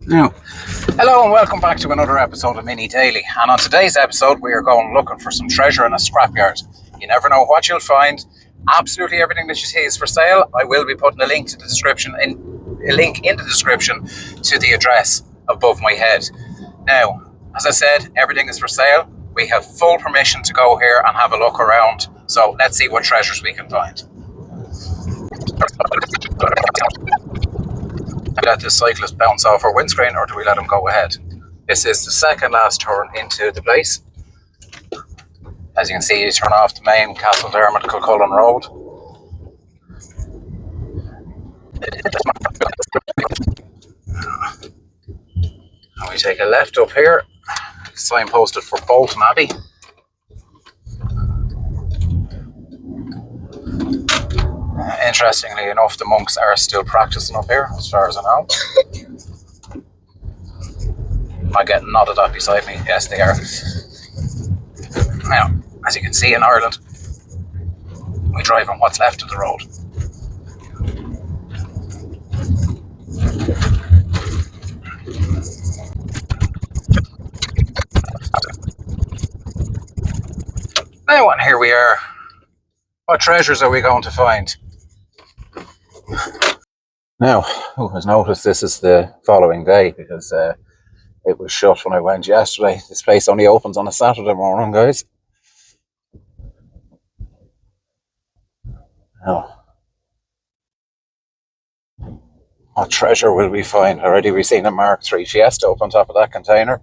Now, hello and welcome back to another episode of Mini Daily. And on today's episode, we are going looking for some treasure in a scrapyard. You never know what you'll find. Absolutely everything that you see is for sale. I will be putting a link in the description to the address above my head. Now, as I said, everything is for sale. We have full permission to go here and have a look around. So let's see what treasures we can find. Let this cyclist bounce off our windscreen, or do we let him go ahead? This is the second last turn into the place. As you can see, you turn off the main Kildare Kilcullen Road. And we take a left up here, signposted for Bolton Abbey. Interestingly enough, the monks are still practicing up here, as far as I know. Am I getting nodded at beside me? Yes, they are. Now, as you can see in Ireland, we drive on what's left of the road. Now, and here we are. What treasures are we going to find? Now, who has noticed this is the following day, because it was shut when I went yesterday. This place only opens on a Saturday morning, guys. Now, what treasure will we find? Already we've seen a Mark III Fiesta up on top of that container.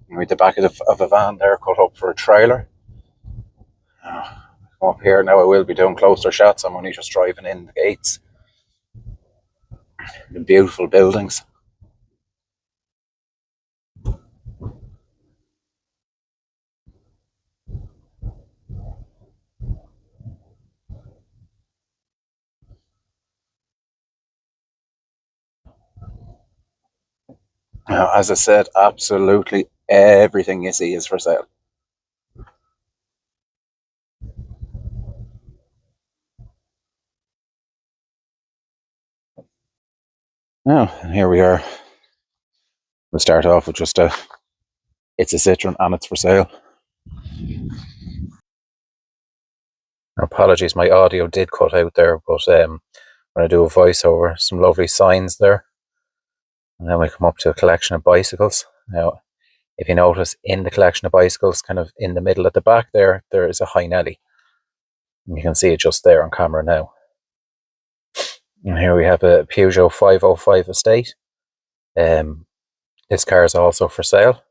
And with the back of a van there cut up for a trailer. Now, come up here now. I will be doing closer shots. I'm only just driving in the gates. The beautiful buildings. Now, as I said, absolutely everything you see is for sale. Now, and here we are. We'll start off with just it's a Citroen and it's for sale. Apologies, my audio did cut out there, but I'm going to do a voiceover. Some lovely signs there. And then we come up to a collection of bicycles. Now, if you notice, in the collection of bicycles, kind of in the middle at the back there is a High Nelly. And you can see it just there on camera now. And here we have a Peugeot 505 Estate. This car is also for sale.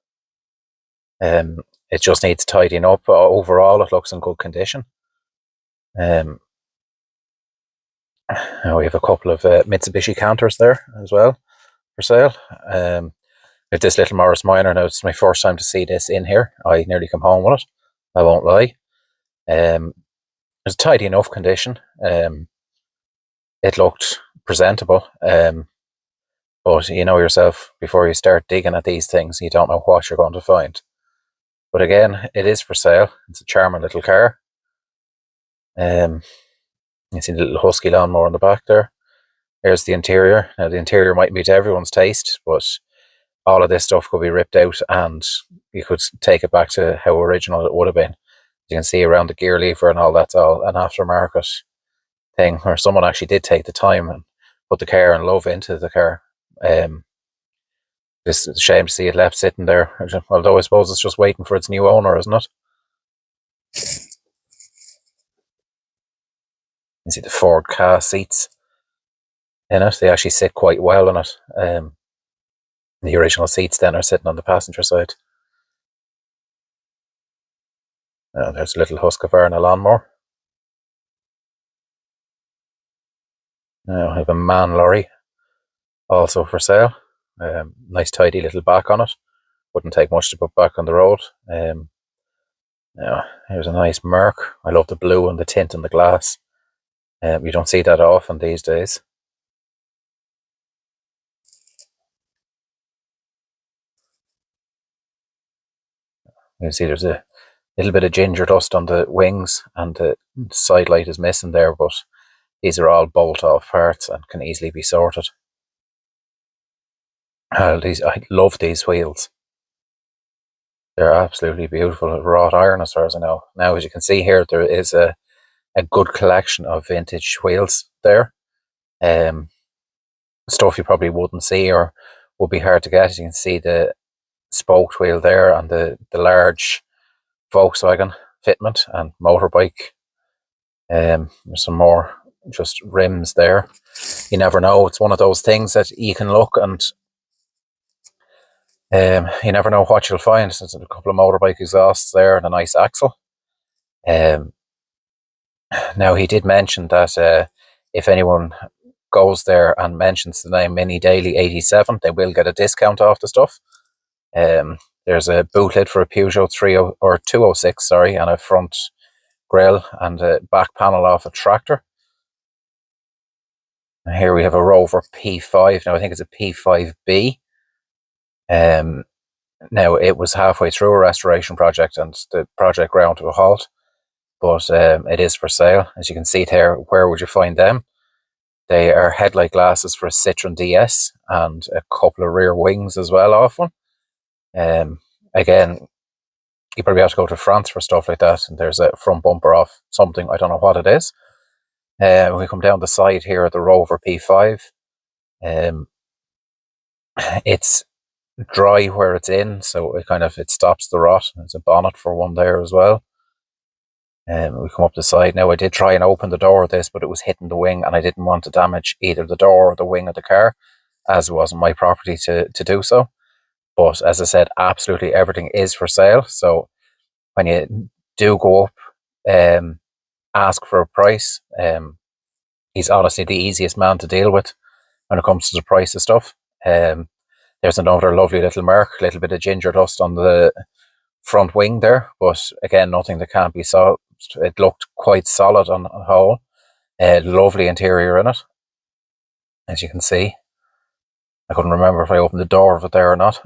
It just needs tidying up. Overall, it looks in good condition. Now we have a couple of Mitsubishi Canters there as well for sale. With this little Morris Minor, now it's my first time to see this in here. I nearly come home with it, I won't lie. It's a tidy enough condition. It looked presentable, but you know yourself, before you start digging at these things, you don't know what you're going to find. But again, it is for sale. It's a charming little car. You see the little husky lawnmower in the back there. There's the interior. Now, the interior might be to everyone's taste, but all of this stuff could be ripped out and you could take it back to how original it would have been. You can see around the gear lever and all that's all an aftermarket thing, where someone actually did take the time and put the care and love into the car. It's a shame to see it left sitting there, although I suppose it's just waiting for its new owner, isn't it? You see the Ford car seats in it. They actually sit quite well in it. The original seats then are sitting on the passenger side. There's a little Husqvarna lawnmower. Now I have a MAN lorry, also for sale. Nice tidy little back on it. Wouldn't take much to put back on the road. Now here's a nice Merc. I love the blue and the tint and the glass. You don't see that often these days. You can see there's a little bit of ginger dust on the wings and the side light is missing there, but these are all bolt off parts and can easily be sorted. I love these wheels. They're absolutely beautiful. Wrought iron, as far as I know. Now, as you can see here, there is a good collection of vintage wheels there. Stuff you probably wouldn't see or would be hard to get. As you can see the spoked wheel there and the large Volkswagen fitment and motorbike. There's some more just rims there. You never know. It's one of those things that you can look and you never know what you'll find. There's a couple of motorbike exhausts there and a nice axle. Now, he did mention that if anyone goes there and mentions the name Mini Daily 87, they will get a discount off the stuff. There's a boot lid for a Peugeot 30 or 206, sorry, and a front grille and a back panel off a tractor. And here we have a Rover P5. Now, I think it's a P5B. Now, it was halfway through a restoration project and the project ground to a halt, but it is for sale. As you can see there, where would you find them? They are headlight glasses for a Citroen DS and a couple of rear wings as well off one. Again, you probably have to go to France for stuff like that, and there's a front bumper off something, I don't know what it is. We come down the side here at the Rover P5. It's dry where it's in, so it stops the rot. There's a bonnet for one there as well. We come up the side. Now, I did try and open the door of this, but it was hitting the wing, and I didn't want to damage either the door or the wing of the car, as it wasn't my property to do so. But as I said, absolutely everything is for sale. So when you do go up, ask for a price. He's honestly the easiest man to deal with when it comes to the price of stuff. There's another lovely little mark, a little bit of ginger dust on the front wing there, but again, nothing that can't be solved. It looked quite solid on the whole. Lovely interior in it, as you can see. I couldn't remember if I opened the door of it there or not.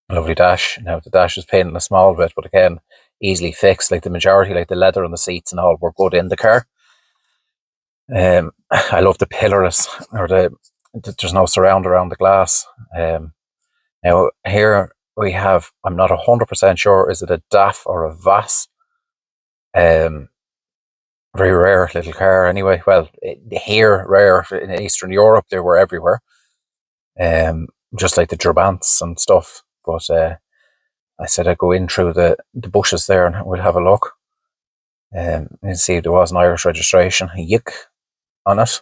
Lovely dash. Now, the dash is painted a small bit, but again, easily fixed. Like the majority, like the leather on the seats and all, were good in the car. I love the pillarless, or there's no surround around the glass. Now, here we have, I'm not 100% sure, is it a DAF or a VAS? Very rare little car anyway. Well, here, rare. In Eastern Europe, they were everywhere. Just like the Trabants and stuff. But I said I'd go in through the bushes there and we'll have a look. You can see there was an Irish registration, Yick, on it.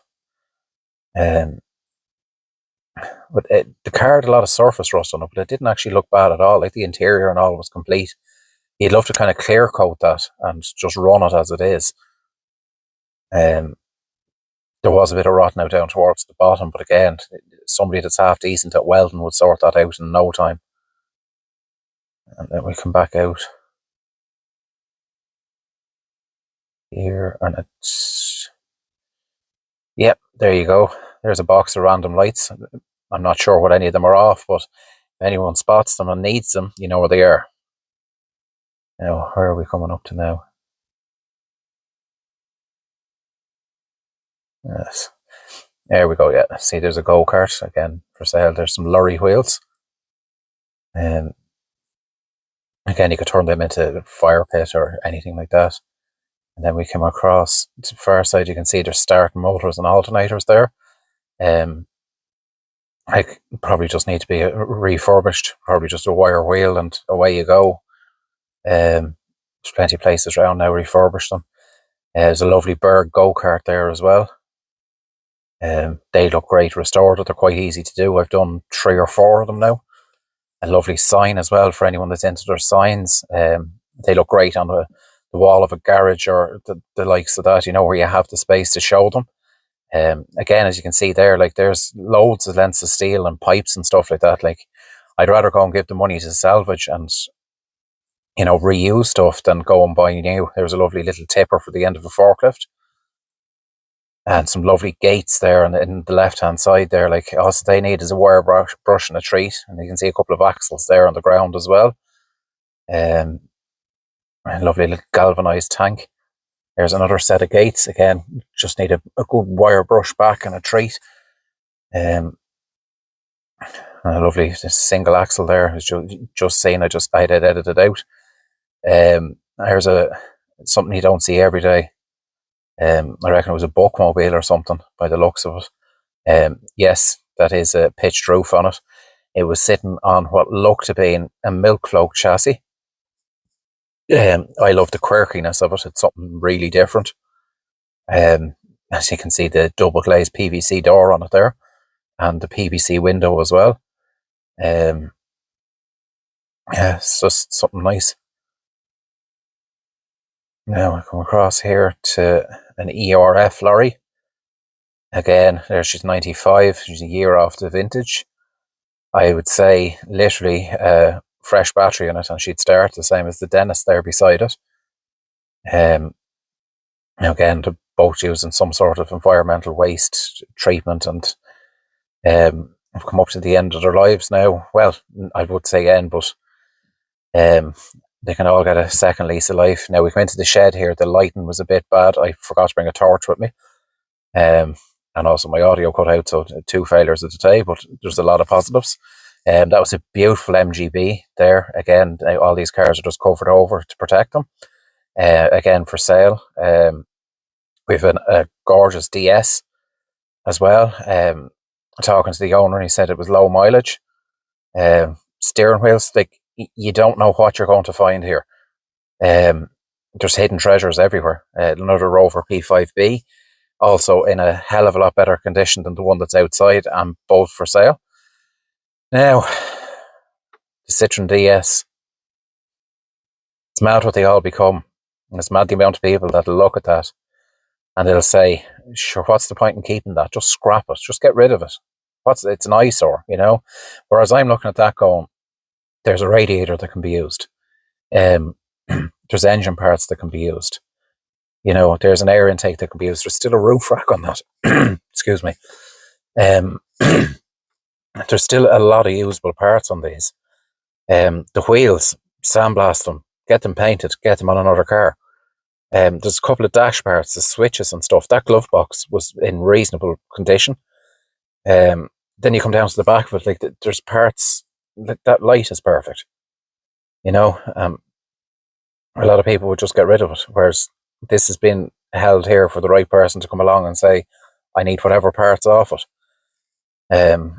But the car had a lot of surface rust on it, but it didn't actually look bad at all. Like the interior and all was complete. You'd love to kind of clear coat that and just run it as it is. There was a bit of rot now down towards the bottom, but again, somebody that's half decent at welding would sort that out in no time. And then we come back out here, and it's, yep, there you go. There's a box of random lights. I'm not sure what any of them are off, but if anyone spots them and needs them, you know where they are. Now, where are we coming up to now? Yes. There we go, yeah. See, there's a go-kart, again, for sale. There's some lorry wheels. Again, you could turn them into a fire pit or anything like that. And then we come across to the far side, you can see there's starting motors and alternators there. I probably just need to be refurbished, probably just a wire wheel and away you go. There's plenty of places around now refurbish them. There's a lovely Berg go-kart there as well. They look great restored. They're quite easy to do. I've done 3 or 4 of them now. A lovely sign as well for anyone that's into their signs. They look great on the wall of a garage or the likes of that, you know, where you have the space to show them. Again, as you can see there, like there's loads of lengths of steel and pipes and stuff like that. Like, I'd rather go and give the money to salvage and, you know, reuse stuff than go and buy new. There's a lovely little tipper for the end of a forklift. And some lovely gates there in the left-hand side there. Like, all they need is a wire brush and a treat. And you can see a couple of axles there on the ground as well. And a lovely little galvanised tank. There's another set of gates. Again, just need a good wire brush back and a treat. A lovely single axle there. As just saying, I had edited it out. Here's something you don't see every day. I reckon it was a bookmobile or something by the looks of it. Yes, that is a pitched roof on it. It was sitting on what looked to be a milk float chassis. I love the quirkiness of it. It's something really different. As you can see, the double glazed PVC door on it there, and the PVC window as well. Yeah, it's just something nice. Now I come across here to an ERF lorry. Again, there she's 95. She's a year off the vintage. I would say literally a fresh battery in it, and she'd start the same as the Dennis there beside it. Again, they're both using some sort of environmental waste treatment, and have come up to the end of their lives now. Well, I would say end, but they can all get a second lease of life. Now we went to the shed here. The lighting was a bit bad. I forgot to bring a torch with me. And also my audio cut out, so 2 failures of the day, but there's a lot of positives. That was a beautiful MGB there. Again, all these cars are just covered over to protect them. Again, for sale. We have a gorgeous DS as well. Talking to the owner, and he said it was low mileage. Steering wheels, like, you don't know what you're going to find here. There's hidden treasures everywhere. Another Rover P5B, also in a hell of a lot better condition than the one that's outside, and both for sale. Now, the Citroen DS, it's mad what they all become. And it's mad the amount of people that'll look at that and they'll say, sure, what's the point in keeping that? Just scrap it. Just get rid of it. It's an eyesore, you know? Whereas I'm looking at that going, there's a radiator that can be used. There's engine parts that can be used. You know, there's an air intake that can be used. There's still a roof rack on that. Excuse me. There's still a lot of usable parts on these. The wheels, sandblast them, get them painted, get them on another car. There's a couple of dash parts, the switches and stuff. That glove box was in reasonable condition. Then you come down to the back of it, like there's parts, like that light is perfect. You know, a lot of people would just get rid of it, whereas this has been held here for the right person to come along and say, I need whatever parts off it. And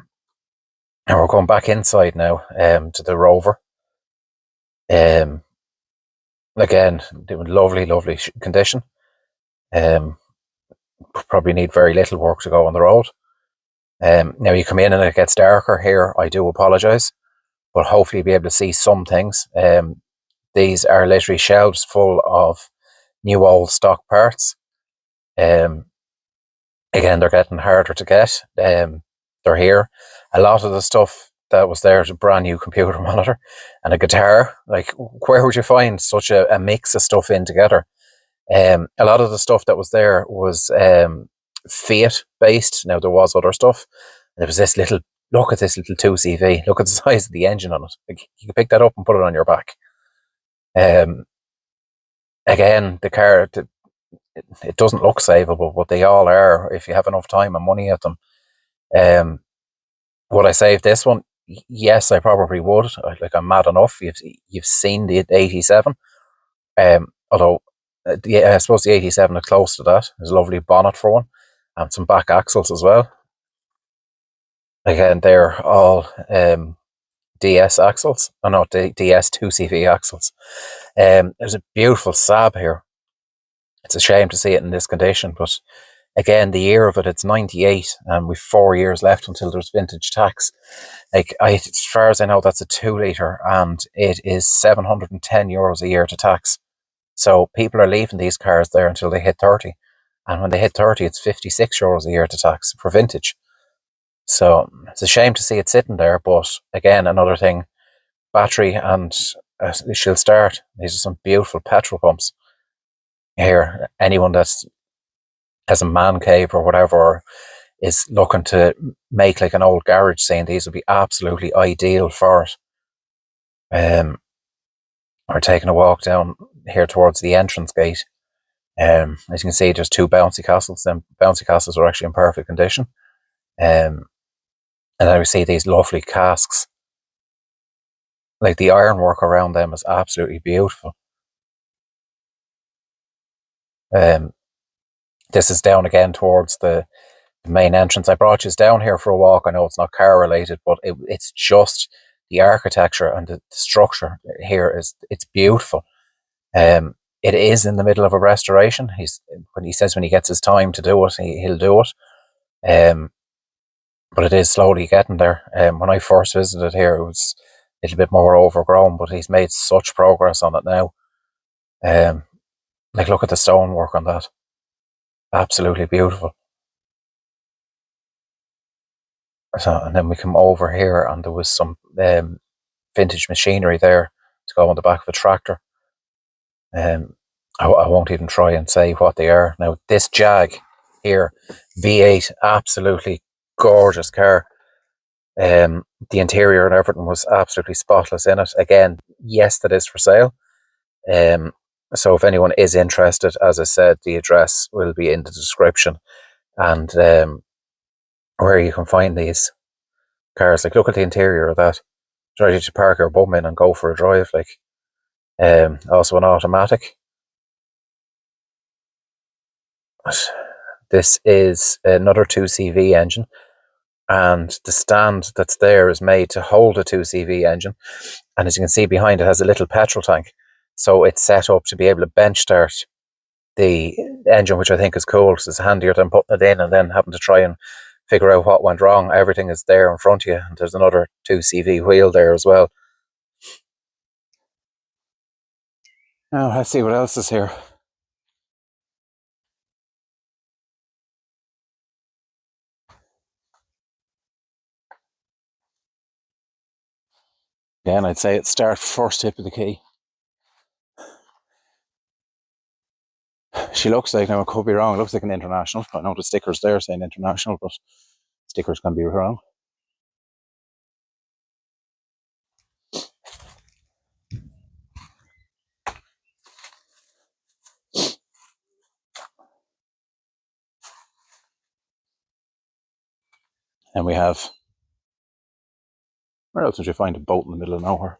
we're going back inside now to the Rover. Again, doing lovely condition. Probably need very little work to go on the road. Now you come in and it gets darker here. I do apologise, but hopefully you'll be able to see some things. These are literally shelves full of new old stock parts. Again, they're getting harder to get. They're here. A lot of the stuff that was there is a brand new computer monitor and a guitar. Like, where would you find such a mix of stuff in together? A lot of the stuff that was there was Fiat based. Now there was other stuff. There was this little, look at this little 2CV. Look at the size of the engine on it. Like, you can pick that up and put it on your back. Again, the car, it doesn't look savable, but they all are if you have enough time and money at them. Would I save this one? Yes, I probably would. Like, I'm mad enough. You've seen the 87. Although, yeah, I suppose the 87 is close to that. There's a lovely bonnet for one, and some back axles as well. Again, they're all DS axles. Oh no, DS 2CV axles. There's a beautiful Saab here. It's a shame to see it in this condition, but again, the year of it, it's 98, and we've 4 years left until there's vintage tax. Like, as far as I know, that's a 2 litre, and it is €710 a year to tax. So people are leaving these cars there until they hit 30. And when they hit 30, it's €56 a year to tax for vintage. So it's a shame to see it sitting there. But again, another thing, battery, and she'll start. These are some beautiful petrol pumps. Here, anyone that has a man cave or whatever, or is looking to make like an old garage scene, these would be absolutely ideal for it. We're taking a walk down here towards the entrance gate. As you can see, there's 2 bouncy castles. Them bouncy castles are actually in perfect condition. And then we see these lovely casks. Like the ironwork around them is absolutely beautiful. This is down again towards the main entrance. I brought you down here for a walk. I know it's not car related, but it's just the architecture and the structure here it's beautiful. It is in the middle of a restoration. When he gets his time to do it, he'll do it. But it is slowly getting there. When I first visited here, it was a little bit more overgrown, but he's made such progress on it now. Like, look at the stonework on that. Absolutely beautiful. So, and then we come over here, and there was some vintage machinery there to go on the back of a tractor. I won't even try and say what they are. Now, this Jag here, V8, absolutely gorgeous car. The interior and everything was absolutely spotless in it. Again, yes, that is for sale. So if anyone is interested, as I said, the address will be in the description, and where you can find these cars. Like, look at the interior of that. It's ready to park your bum in and go for a drive. Like, also an automatic. This is another 2CV engine, and the stand that's there is made to hold a 2CV engine, and as you can see behind it has a little petrol tank, so it's set up to be able to bench start the engine, which I think is cool because it's handier than putting it in and then having to try and figure out what went wrong. Everything is there in front of you, and there's another 2CV wheel there as well. Now let's see what else is here. Again, I'd say it's start first tip of the key. She looks like, now I could be wrong, it looks like an International. I know the sticker's there saying International, but stickers can be wrong. And we have, where else would you find a boat in the middle of nowhere?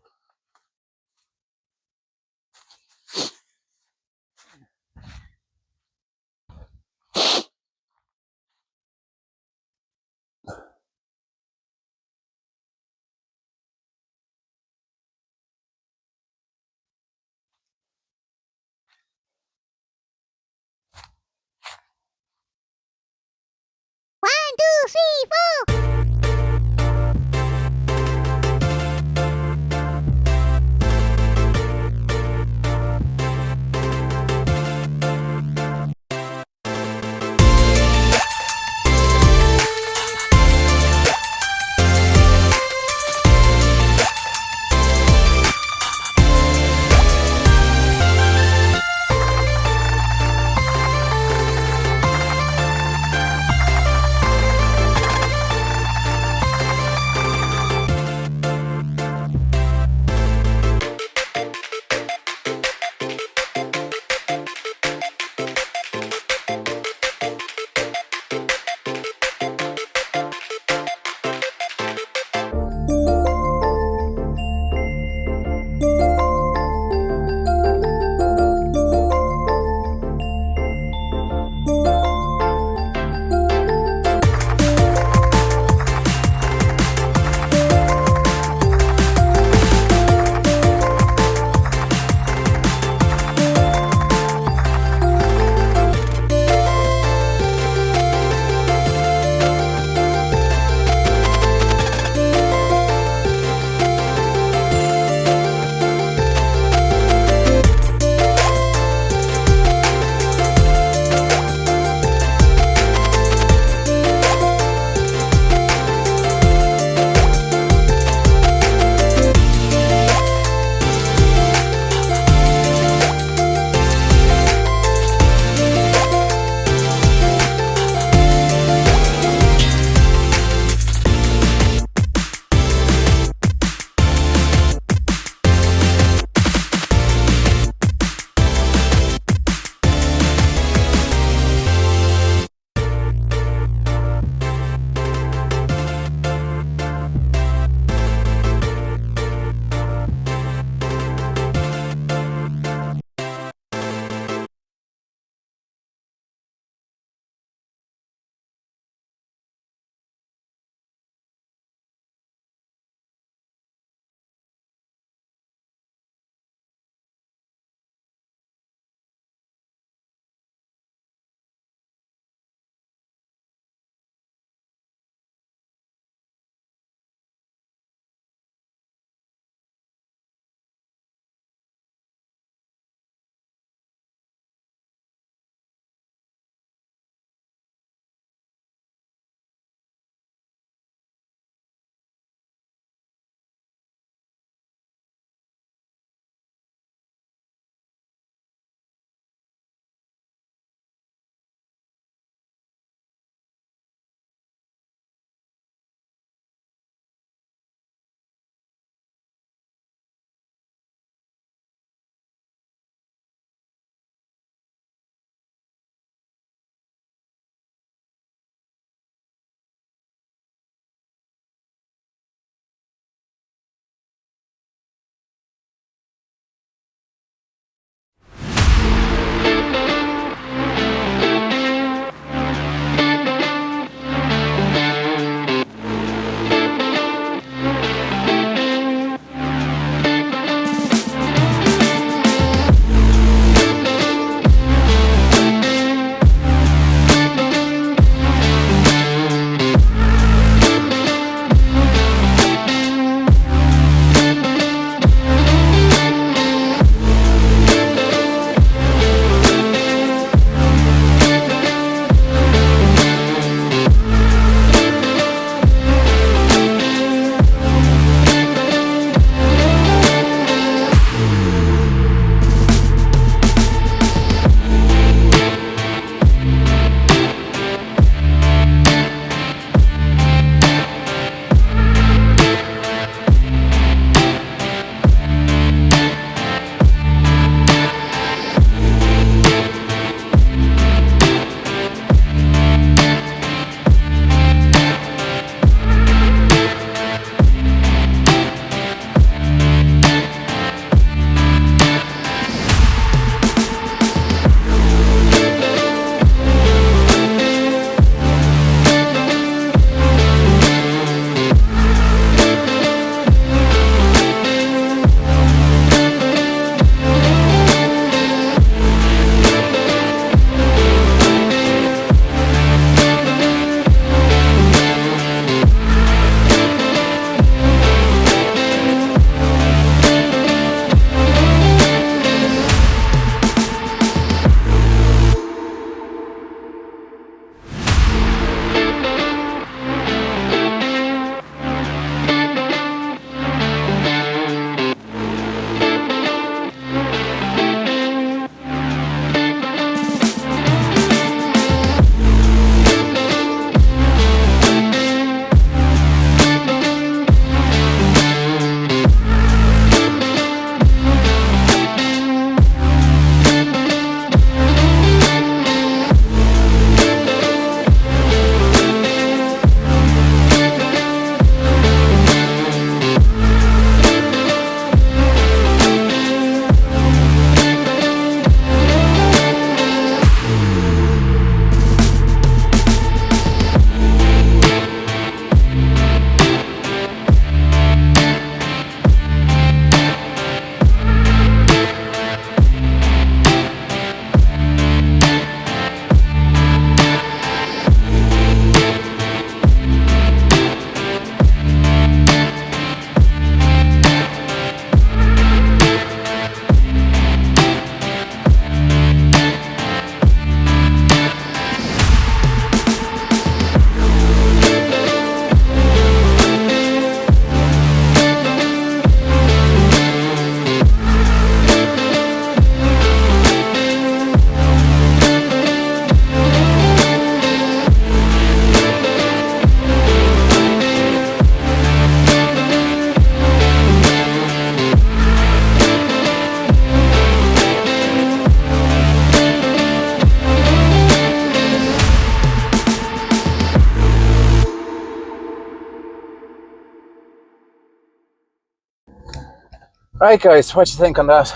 Right, guys, what do you think on that?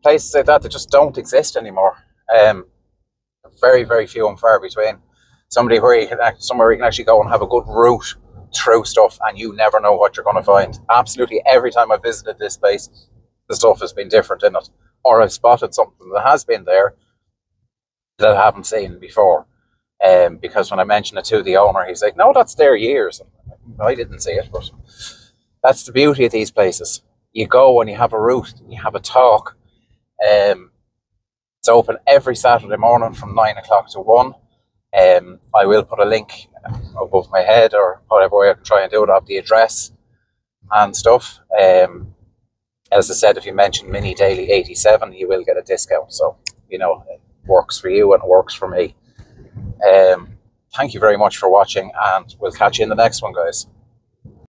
Places like that just don't exist anymore. Very, very few and far between. Somewhere where you can actually go and have a good route through stuff, and you never know what you're going to find. Absolutely, every time I visited this place, the stuff has been different in it, or I've spotted something that has been there that I haven't seen before. Because when I mentioned it to the owner, he's like, "No, that's there years." I didn't see it, but that's the beauty of these places. You go and you have a route, and you have a talk. It's open every Saturday morning from 9 o'clock to 1. I will put a link above my head or whatever way I can try and do it of the address and stuff. As I said, if you mention Mini Daily 87, you will get a discount. So, it works for you and it works for me. Thank you very much for watching, and we'll catch you in the next one, guys.